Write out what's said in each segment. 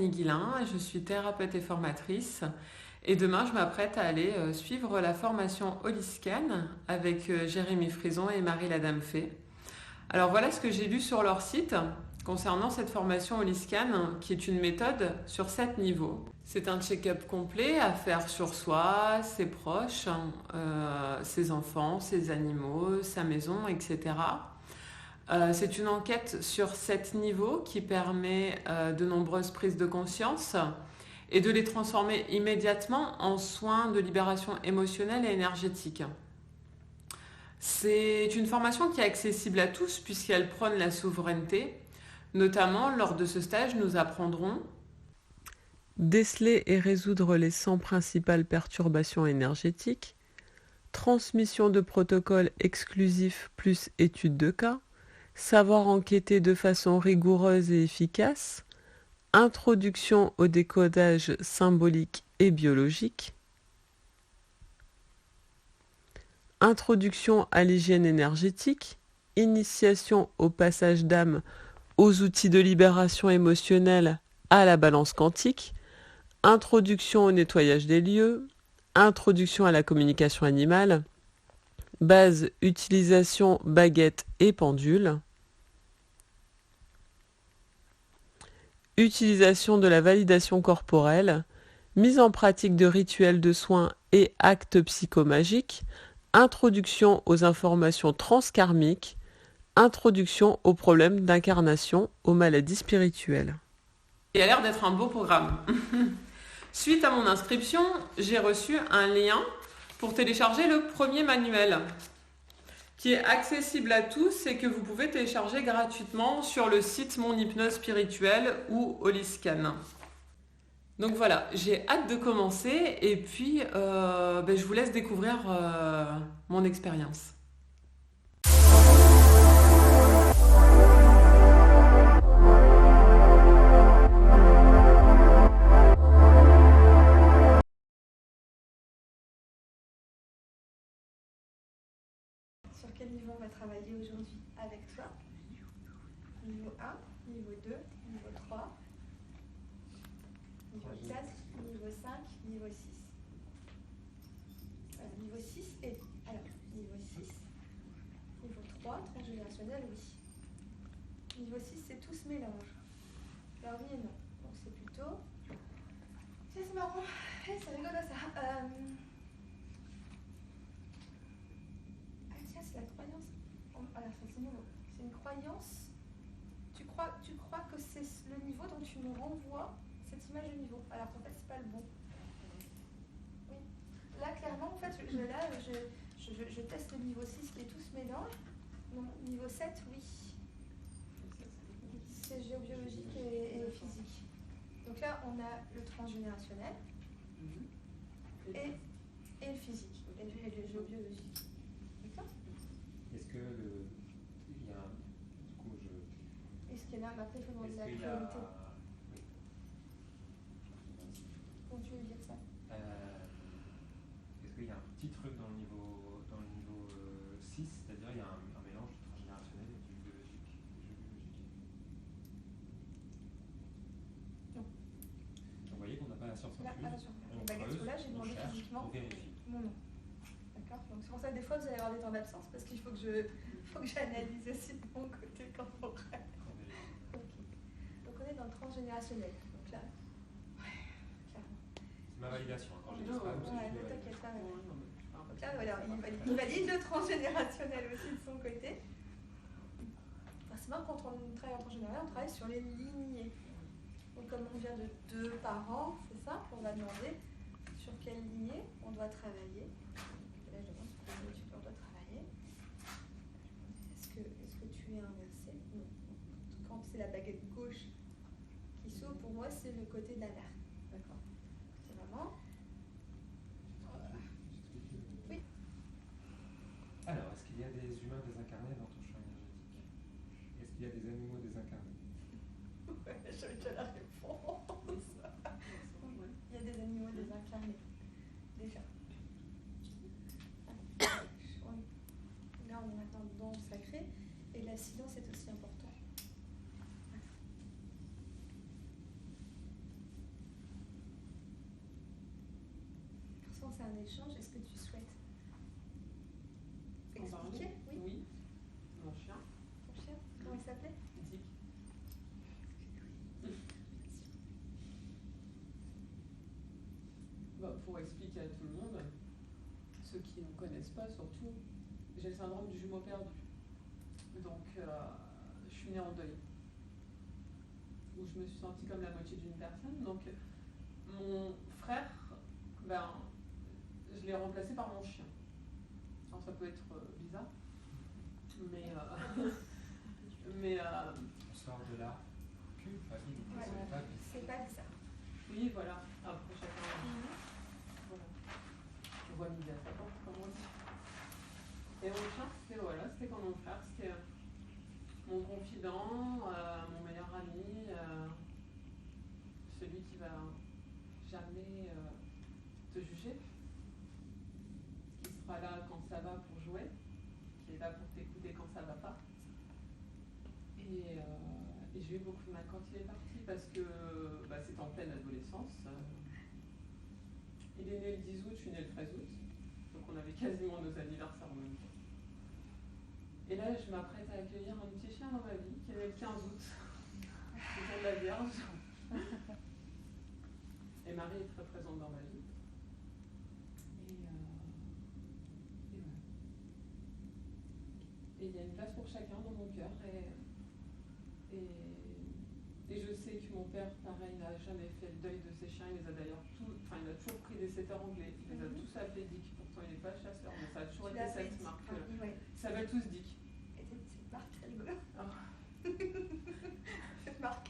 Fanny Guillain, je suis thérapeute et formatrice. Et demain, je m'apprête à aller suivre la formation Holiscan avec Jérémy Frison et Marie Ladame-Fay. Alors voilà ce que j'ai lu sur leur site concernant cette formation Holiscan, qui est une méthode sur 7 niveaux. C'est un check-up complet à faire sur soi, ses proches, ses enfants, ses animaux, sa maison, etc. C'est une enquête sur 7 niveaux qui permet de nombreuses prises de conscience et de les transformer immédiatement en soins de libération émotionnelle et énergétique. C'est une formation qui est accessible à tous puisqu'elle prône la souveraineté. Notamment, lors de ce stage, nous apprendrons déceler et résoudre les 100 principales perturbations énergétiques, transmission de protocoles exclusifs plus études de cas, savoir enquêter de façon rigoureuse et efficace, introduction au décodage symbolique et biologique, introduction à l'hygiène énergétique, initiation au passage d'âme aux outils de libération émotionnelle à la balance quantique, introduction au nettoyage des lieux, introduction à la communication animale, base utilisation baguette et pendule, utilisation de la validation corporelle, mise en pratique de rituels de soins et actes psychomagiques, introduction aux informations transkarmiques, introduction aux problèmes d'incarnation, aux maladies spirituelles. Il a l'air d'être un beau programme. Suite à mon inscription, j'ai reçu un lien pour télécharger le premier manuel qui est accessible à tous et que vous pouvez télécharger gratuitement sur le site Mon Hypnose Spirituelle ou Holiscan. Donc voilà, j'ai hâte de commencer et puis je vous laisse découvrir mon expérience. Sur quel niveau on va travailler aujourd'hui avec toi? Niveau 1, niveau 2, niveau 3, niveau 4, niveau 5, niveau 6. Niveau 6 et... Alors, niveau 6, niveau 3, transgénérationnel, oui. Niveau 6, c'est tout ce mélange. Alors oui et non. Donc c'est plutôt... C'est marrant. C'est rigolo ça. Tiens, c'est la croyance. Alors, c'est nouveau. C'est une croyance. Tu crois que c'est le niveau dont tu me renvoies cette image de niveau. Alors qu'en fait, c'est pas le bon. Oui. Là, clairement, en fait, je teste le niveau 6 qui est tout ce mélange. Non, niveau 7, oui. C'est géobiologique et physique. Donc là, on a le transgénérationnel et le physique, et le géobiologique. D'accord? Est-ce que il y a un... Du coup, Est-ce qu'il y en a? Après, il faut demander la priorité. Oui. Comment tu veux dire ça? Est-ce qu'il y a un petit truc dans le niveau 6, c'est-à-dire il y a un mélange du transgénérationnel et du biologique, du géobiologique? Non. Donc, vous voyez qu'on n'a pas la science infuse. Attention, les baguettes là, j'ai demandé physiquement. On vérifie. Non. D'accord. Donc c'est pour ça que des fois vous allez avoir des temps d'absence parce qu'il faut que j'analyse aussi de mon côté corporel. Ok. Donc on est dans le transgénérationnel. Donc là, clairement. C'est ma validation. Quand j'ai Ne t'inquiète pas. Donc là, voilà, il valide le transgénérationnel aussi de son côté. Forcément, quand on travaille en transgénérationnel, on travaille sur les lignées. Donc comme on vient de 2 parents, c'est ça, on va demander sur quelle lignée on doit travailler. Là, je demande sur quelle lignée on doit travailler. Est-ce que tu es inversé? Non. Quand c'est la baguette gauche qui s'ouvre, pour moi, c'est le côté de la mère. D'accord. C'est vraiment... Oui. Alors, est-ce qu'il y a des humains désincarnés dans ton champ énergétique? Est-ce qu'il y a des animaux désincarnés? Ouais, j'ai déjà la réponse. Il y a des animaux désincarnés. Déjà. Là, on est maintenant dans le sacré. Et la silence est aussi important. que c'est un échange, est-ce que tu souhaites En parler? expliquer? Oui. Oui. Mon chien, Ton chien, comment il s'appelait? Dick. Pour expliquer à tout le monde, ceux qui ne me connaissent pas surtout, j'ai le syndrome du jumeau perdu. Donc, je suis née en deuil, où je me suis sentie comme la moitié d'une personne. Donc, mon frère, je l'ai remplacé par mon chien. Alors, ça peut être bizarre, mais On sort de là. Que famille, Ouais. c'est pas bizarre. C'est pas bizarre. oui, voilà. Après, chacun. Voilà. Je vois midi à sa porte, comme on dit. Et mon chien, c'était comme mon frère, c'était mon confident, mon meilleur ami, celui qui va jamais te juger, qui sera là quand ça va pour jouer, qui est là pour t'écouter quand ça va pas. Et j'ai eu beaucoup de mal quand il est parti parce que c'était en pleine adolescence. Il est né le 10 août, je suis née le 13 août. Donc on avait quasiment nos anniversaires en même temps. Et là, je m'apprête à accueillir un petit chien dans ma vie qui est né le 15 août. C'est pour la Vierge. Et Marie est très présente dans ma vie. Et voilà. Et il y a une place pour chacun dans mon cœur. Et je sais que mon père, pareil, n'a jamais fait le deuil de ses chiens. Il les a d'ailleurs il a toujours pris des setters anglais. Il les a tous appelés Dick. Pourtant, il n'est pas chasseur, mais ça a toujours été cette marque. Ouais. Ils s'appellent tous Dick. Et cette marque, c'est rigolo. Oh. Cette marque.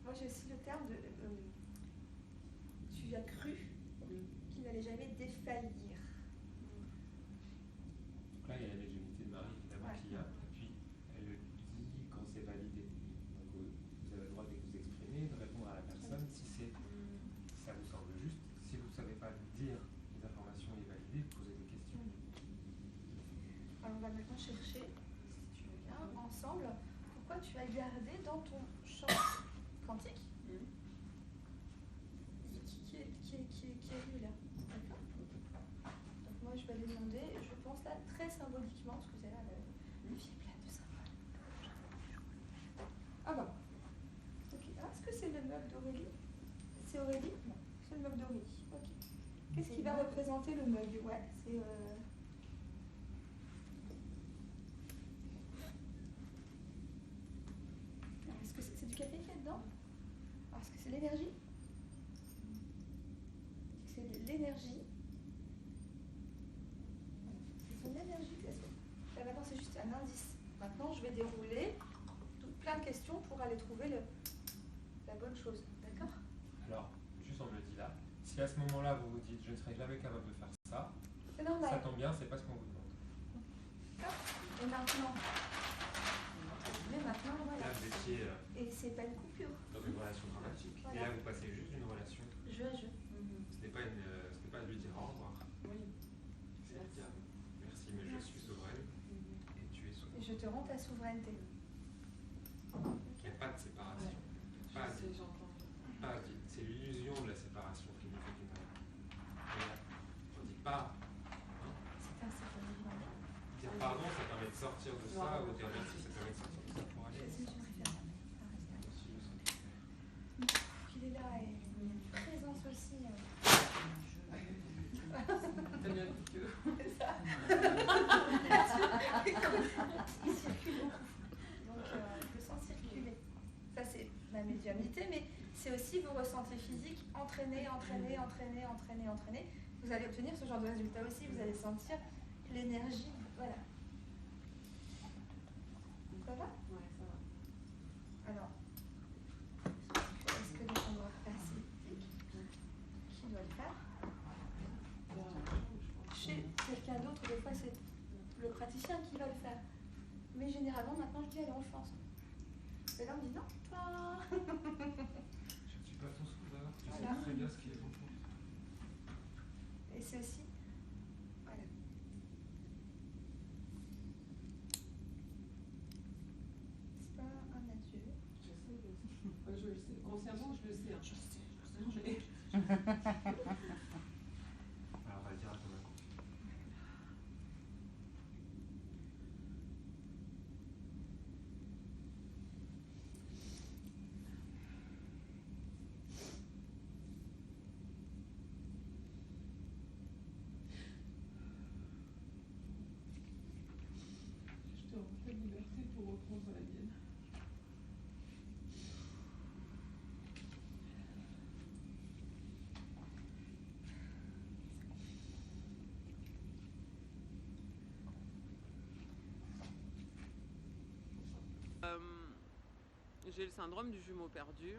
Moi, j'ai aussi le terme de. Tu as cru qu'il n'allait jamais défaillir. Donc là, il y a la médiumnité de Marie, évidemment, Ouais. qu'il y a. Et puis, elle le dit quand c'est validé. Donc, vous avez le droit de vous exprimer, de répondre à la personne si ça vous semble juste. Si vous ne savez pas dire les informations et les valider, posez des questions. Alors, on va maintenant chercher, si tu veux bien, ensemble, pourquoi tu as gardé dans ton champ quantique qui est lui là. D'accord. Donc moi je vais aller demander, je pense là très symboliquement, parce que c'est là le fil plat de symbole. Ah bah. Ok. Ah, est-ce que c'est le mug d'Aurélie? C'est Aurélie? Non, c'est le mug d'Aurélie. Ok. Qu'est-ce qui va représenter le mug? Ouais, c'est. Est-ce que c'est du café qu'il y a dedans? Alors, est-ce que c'est l'énergie? C'est de l'énergie. C'est de l'énergie. Là, maintenant, c'est juste un indice. Maintenant, je vais dérouler plein de questions pour aller trouver la bonne chose. D'accord? Alors, juste on me le dit là, si à ce moment-là vous vous dites je ne serai jamais capable de faire ça, C'est normal. ça tombe bien, c'est pas ce qu'on vous demande. Et maintenant? Mais maintenant, voilà. Là, vous étiez Et c'est pas une coupure. dans une relation dramatique. Voilà. Et là, vous passez juste d'une relation. Jeu à jeu. Ce n'est pas de lui dire au revoir. Oui. C'est de dire merci, mais je suis souveraine et tu es Et souveraine. je te rends ta souveraineté. Il n'y a pas de séparation. Pas Je sais, dit. j'entends. Pas dit. C'est l'illusion de la séparation qui nous fait du mal. Et on ne dit pas. Hein, C'est un certain moment. dire pardon, ça permet de sortir de ça, ou dire merci, ça permet de sortir de ça pour aller. Je préfère qu'il est là et il y a une présence aussi. T'as bien dit que. C'est ça. Il circule beaucoup. Donc, je le sens circuler. Ça, c'est ma médiumnité, mais c'est aussi vos ressentis physiques. Entraîner. Vous allez obtenir ce genre de résultat aussi. Vous allez sentir l'énergie. Voilà. Ça va? Ouais, ça va. Alors, est-ce que donc on doit passer? Qui doit le faire? Chez quelqu'un d'autre, des fois c'est le praticien qui va le faire. Mais généralement, maintenant je dis allez, on le fait ensemble. Et là on me dit non, toi. Je ne suis pas ton sauveur, tu sais Voilà. très bien ce qui est bon pour toi. Et c'est aussi. Voilà. C'est pas un adieu. Je sais. Je le sais. Consciemment, je le sais. Hein. Je sais. Mais j'ai le syndrome du jumeau perdu,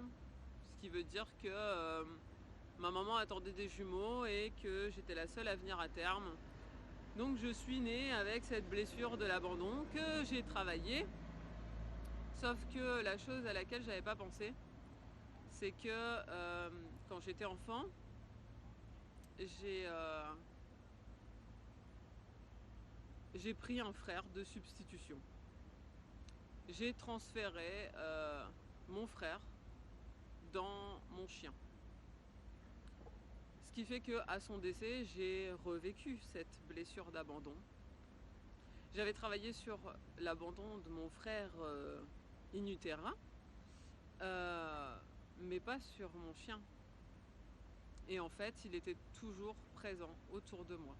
ce qui veut dire que ma maman attendait des jumeaux et que j'étais la seule à venir à terme. Donc je suis née avec cette blessure de l'abandon que j'ai travaillée. Sauf que la chose à laquelle j'avais pas pensé, c'est que quand j'étais enfant, j'ai pris un frère de substitution. J'ai transféré mon frère dans mon chien. Ce qui fait qu'à son décès, j'ai revécu cette blessure d'abandon. J'avais travaillé sur l'abandon de mon frère in utero, mais pas sur mon chien. Et en fait, il était toujours présent autour de moi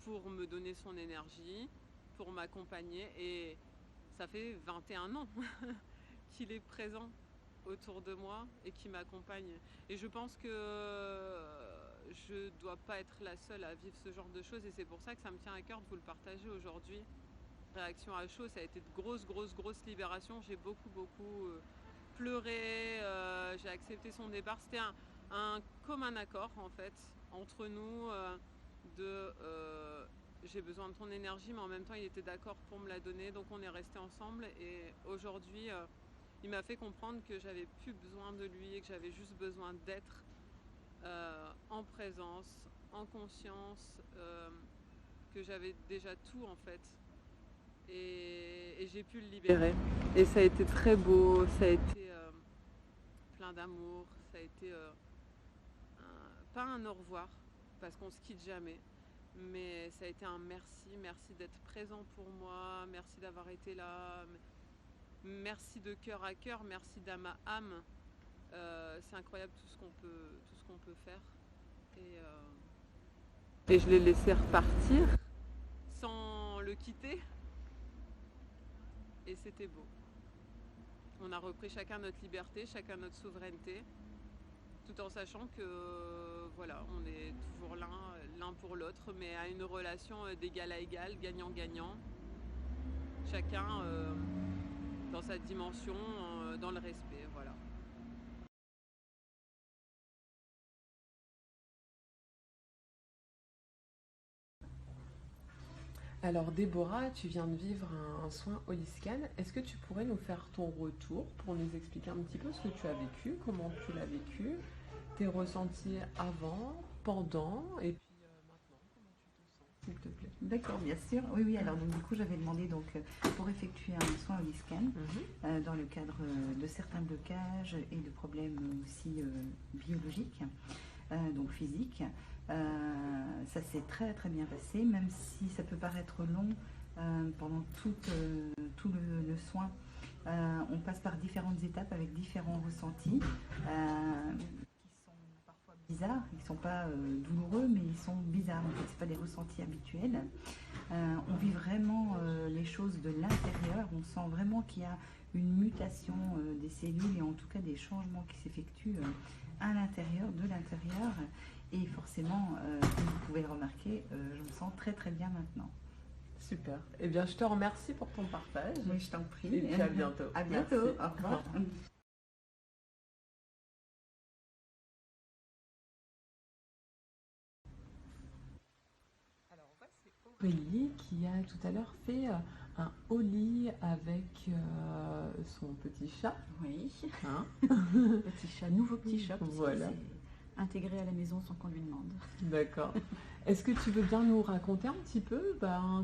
pour me donner son énergie, pour m'accompagner. Et ça fait 21 ans qu'il est présent autour de moi et qui m'accompagne. Et je pense que je dois pas être la seule à vivre ce genre de choses et c'est pour ça que ça me tient à cœur de vous le partager aujourd'hui. Réaction à chaud, ça a été de grosses libérations. J'ai beaucoup pleuré, j'ai accepté son départ. C'était un commun accord en fait entre nous j'ai besoin de ton énergie, mais en même temps il était d'accord pour me la donner, donc on est restés ensemble. Et aujourd'hui il m'a fait comprendre que j'avais plus besoin de lui et que j'avais juste besoin d'être en présence, en conscience, que j'avais déjà tout en fait. Et j'ai pu le libérer. Et ça a été très beau, ça a été plein d'amour, ça a été pas un au revoir, parce qu'on se quitte jamais, mais ça a été un merci d'être présent pour moi, merci d'avoir été là, merci de cœur à cœur, merci d'âme à âme. C'est incroyable tout ce qu'on peut faire. Et je l'ai laissé repartir sans le quitter. Et c'était beau. On a repris chacun notre liberté, chacun notre souveraineté, tout en sachant que voilà, on est toujours l'un pour l'autre, mais à une relation d'égal à égal, gagnant-gagnant. Chacun dans sa dimension, dans le respect, voilà. Alors Déborah, tu viens de vivre un soin Holiscan. Est-ce que tu pourrais nous faire ton retour pour nous expliquer un petit peu ce que tu as vécu, comment tu l'as vécu, tes ressentis avant, pendant et puis maintenant, comment tu te sens, s'il te plaît? D'accord, bien sûr. Oui, alors donc, du coup j'avais demandé pour effectuer un soin Holiscan dans le cadre de certains blocages et de problèmes aussi biologiques, donc physiques. Ça s'est très très bien passé, même si ça peut paraître long pendant tout le soin. On passe par différentes étapes avec différents ressentis qui sont parfois bizarres. Ils ne sont pas douloureux, mais ils sont bizarres. En fait, ce pas des ressentis habituels. On vit vraiment les choses de l'intérieur. On sent vraiment qu'il y a une mutation des cellules et en tout cas des changements qui s'effectuent à l'intérieur, de l'intérieur. Et forcément, comme vous pouvez le remarquer, je me sens très très bien maintenant. Super. Eh bien, je te remercie pour ton partage. Oui, je t'en prie. Et puis à bientôt. À bientôt. Merci. Au revoir. Alors, on va, c'est Aurélie qui a tout à l'heure fait un holly avec son petit chat. Oui, Hein petit chat, nouveau petit chat, puisque Voilà. c'est intégré à la maison sans qu'on lui demande. D'accord. Est-ce que tu veux bien nous raconter un petit peu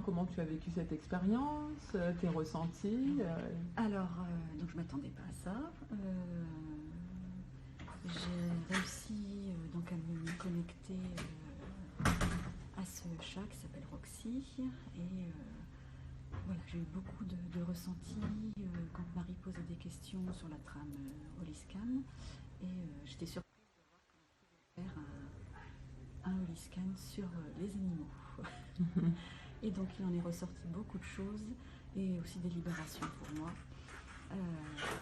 comment tu as vécu cette expérience, tes ressentis Alors, donc je ne m'attendais pas à ça. J'ai réussi donc à me connecter à ce chat qui s'appelle Roxy. Et voilà, j'ai eu beaucoup de ressentis quand Marie posait des questions sur la trame Holiscan. Et j'étais surprise de voir qu'on pouvait faire un Holiscan sur les animaux. Et donc il en est ressorti beaucoup de choses et aussi des libérations pour moi.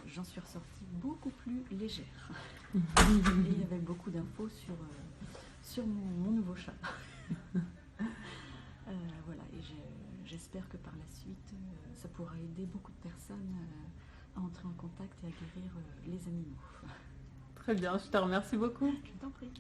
J'en suis ressortie beaucoup plus légère. Et il y avait beaucoup d'infos sur mon nouveau chat. Voilà, et j'espère que par la suite, ça pourra aider beaucoup de personnes entrer en contact et à guérir les animaux. Très bien, je te remercie beaucoup. Je t'en prie.